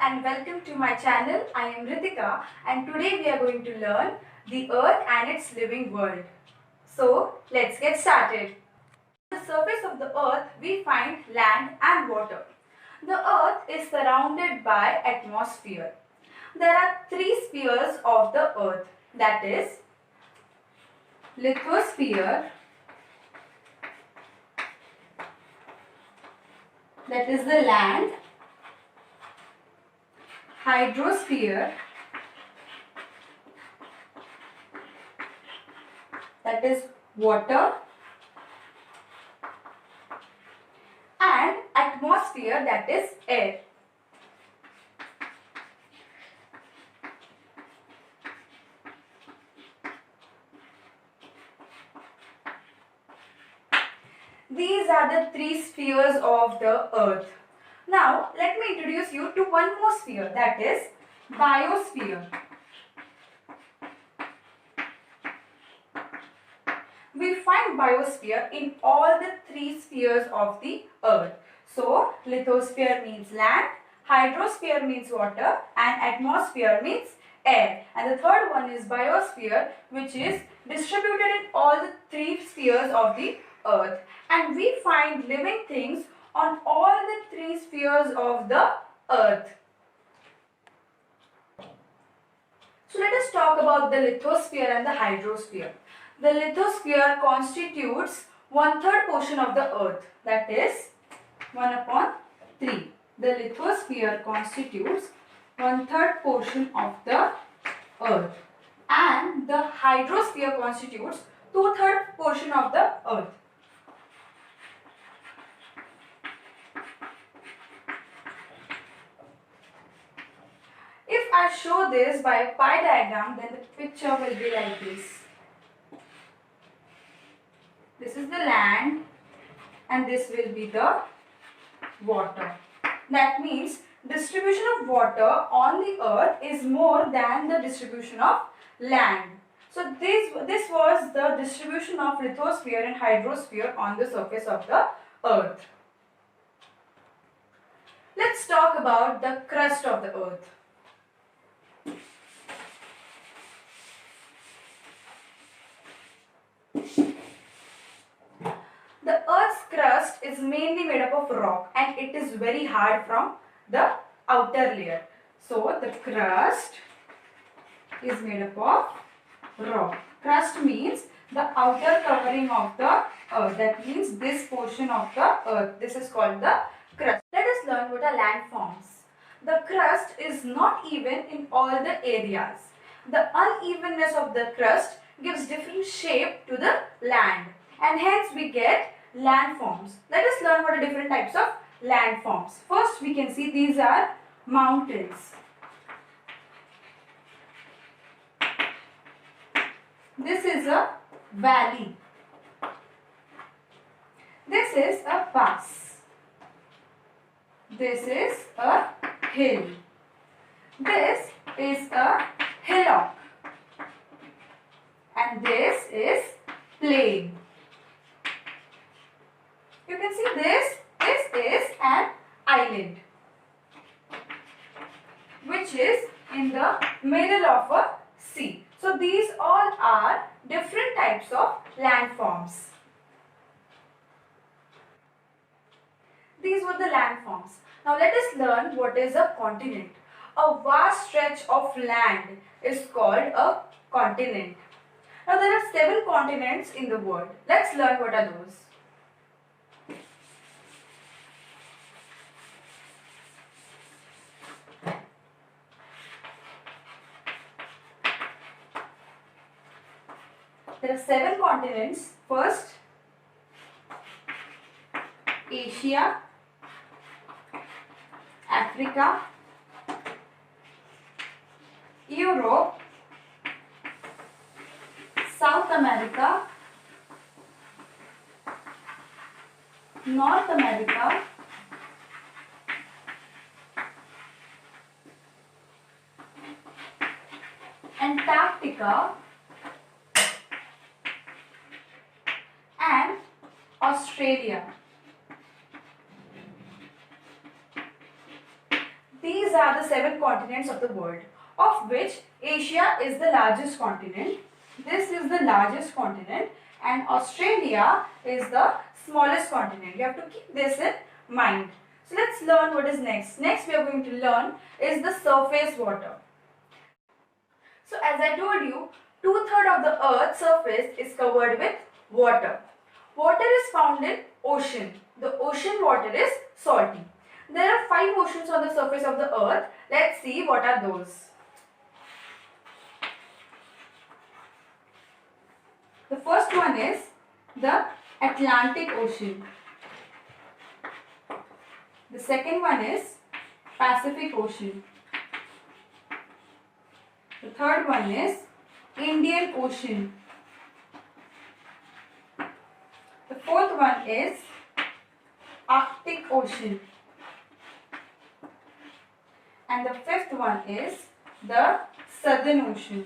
and welcome to my channel. I am Ritika and today we are going to learn the earth and its living world. So let's get started. On the surface of the earth we find land and water. The earth is surrounded by atmosphere. There are three spheres of the earth, that is lithosphere, that is the land, hydrosphere, that is water, and atmosphere, that is air. These are the three spheres of the earth. Now, let me introduce you to one more sphere, that is biosphere. We find biosphere in all the three spheres of the earth. So, lithosphere means land, hydrosphere means water, and atmosphere means air. And the third one is biosphere, which is distributed in all the three spheres of the earth. And we find living things on all the three spheres of the earth. So let us talk about the lithosphere and the hydrosphere. The lithosphere constitutes 1/3 portion of the earth, that is 1/3. The lithosphere constitutes 1/3 portion of the earth and the hydrosphere constitutes 2/3 portion of the earth. If I show this by a pie diagram, then the picture will be like this. This is the land and this will be the water. That means distribution of water on the earth is more than the distribution of land. So this was the distribution of lithosphere and hydrosphere on the surface of the earth. Let's talk about the crust of the earth. The earth's crust is mainly made up of rock and it is very hard from the outer layer. So the crust is made up of rock. Crust means the outer covering of the earth. That means this portion of the earth. This is called the crust. Let us learn what are landforms. The crust is not even in all the areas. The unevenness of the crust gives different shape to the land and hence we get landforms. Let us learn what are different types of landforms. First we can see these are mountains. This is a valley. This is a pass. This is a hill. This is a hillock. And this is plain. You can see this is an island which is in the middle of a sea. So these all are different types of landforms. These were the landforms. Now let us learn what is a continent. A vast stretch of land is called a continent. Now there are 7 continents in the world. Let's learn what are those. There are 7 continents. First, Asia, Africa, Europe, South America, North America, Antarctica, and Australia. These these are the 7 continents of the world, of which Asia is the largest continent. This is the largest continent and Australia is the smallest continent. You have to keep this in mind. So let's learn what is next. Next we are going to learn is the surface water. So as I told you, 2/3 of the earth's surface is covered with water. Water is found in ocean. The ocean water is salty. There are 5 oceans on the surface of the earth. Let's see what are those. The first one is the Atlantic Ocean. The second one is Pacific Ocean. The third one is Indian Ocean. The fourth one is Arctic Ocean. And the fifth one is the Southern Ocean.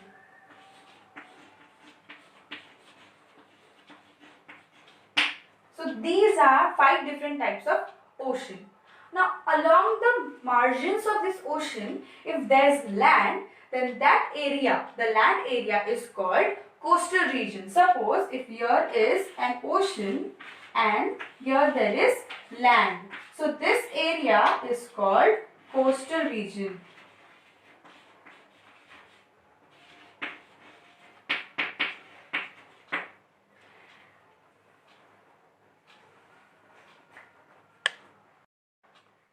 So these are 5 different types of ocean. Now along the margins of this ocean, if there is land, then that area, the land area is called coastal region. Suppose if here is an ocean and here there is land. So this area is called coastal region.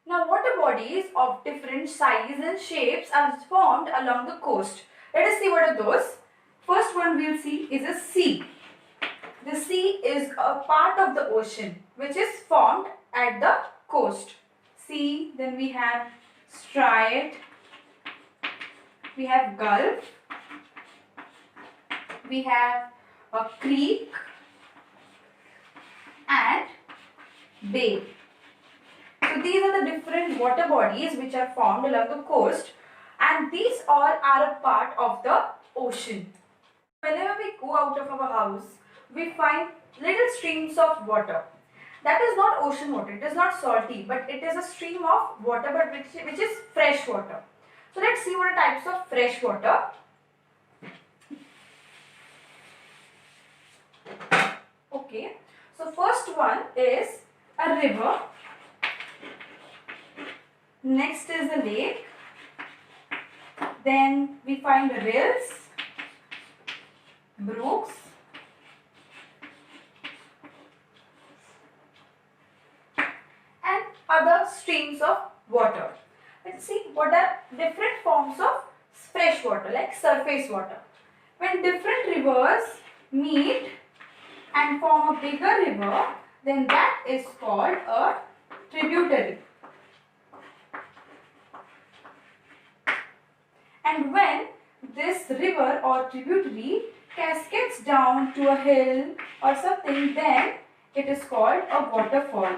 Now water bodies of different size and shapes are formed along the coast. Let us see what are those. First one we will see is a sea. The sea is a part of the ocean which is formed at the coast. Sea, then we have strait, we have gulf, we have a creek and bay. So these are the different water bodies which are formed along the coast, and these all are a part of the ocean. Whenever we go out of our house, we find little streams of water. That is not ocean water, it is not salty, but it is a stream of water but which is fresh water. So let's see what are types of fresh water. Okay, so first one is a river. Next is a lake. Then we find rills, brooks, and other streams of water. Let's see what are different forms of fresh water, like surface water. When different rivers meet and form a bigger river, then that is called a tributary. And when this river or tributary cascades down to a hill or something, then it is called a waterfall.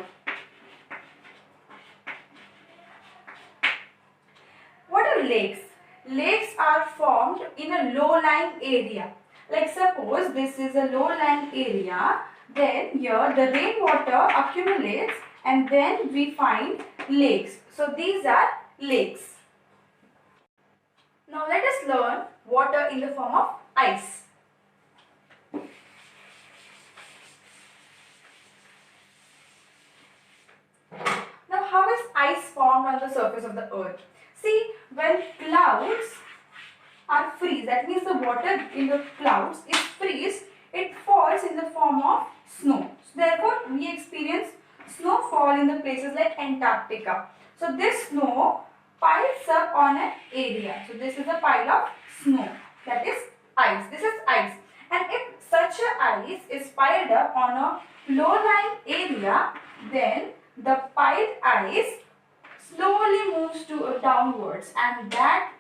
What are lakes? Lakes are formed in a low-lying area. Like suppose this is a low-lying area, then here the rainwater accumulates and then we find lakes. So these are lakes. Now let us learn water in the form of ice. Now how is ice formed on the surface of the earth? See, when clouds are freeze, that means the water in the clouds is freeze, it falls in the form of snow. So therefore we experience snowfall in the places like Antarctica. So this snow piles up on an area. So this is a pile of snow, that is ice. This is ice. And if such a ice is piled up on a low-lying area, then the piled ice slowly moves to downwards, and that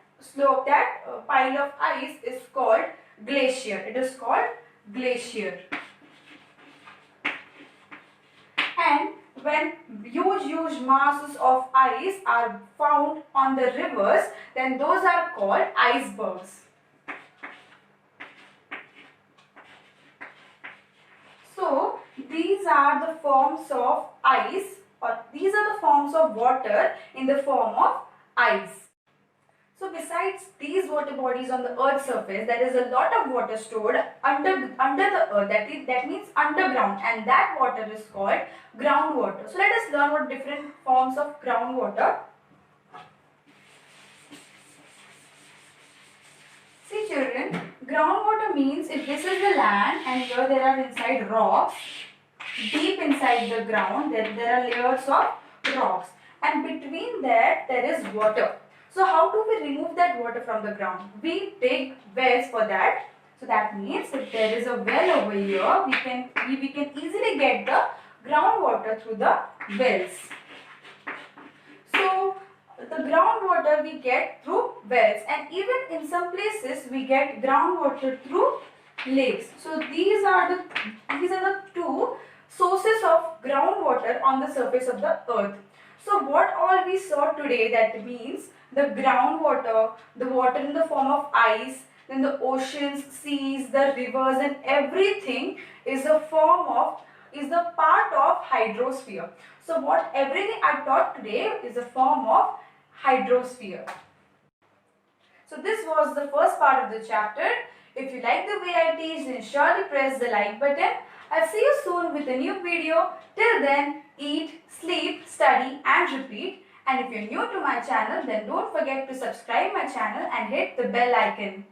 pile of ice is called glacier. It is called glacier. And when huge masses of ice are found on the rivers, then those are called icebergs. So these are the forms of ice, or these are the forms of water in the form of ice. besides these water bodies on the earth's surface, there is a lot of water stored under the earth, that means underground, and that water is called groundwater. So let us learn what different forms of groundwater. See children, groundwater means this is the land and here there are inside rocks. Deep inside the ground there are layers of rocks, and between that there is water. So how do we remove that water from the ground? We dig wells for that. So that means if there is a well over here, we can easily get the groundwater through the wells. So the groundwater we get through wells, and even in some places we get groundwater through lakes. So these are the two sources of groundwater on the surface of the earth. So what all we saw today, that means the groundwater, the water in the form of ice, then the oceans, seas, the rivers, and everything is the part of hydrosphere. So everything I taught today is a form of hydrosphere. So this was the first part of the chapter. If you like the way I teach, then surely press the like button. I'll see you soon with a new video. Till then, eat, sleep, study and repeat. And if you're new to my channel, then don't forget to subscribe my channel and hit the bell icon.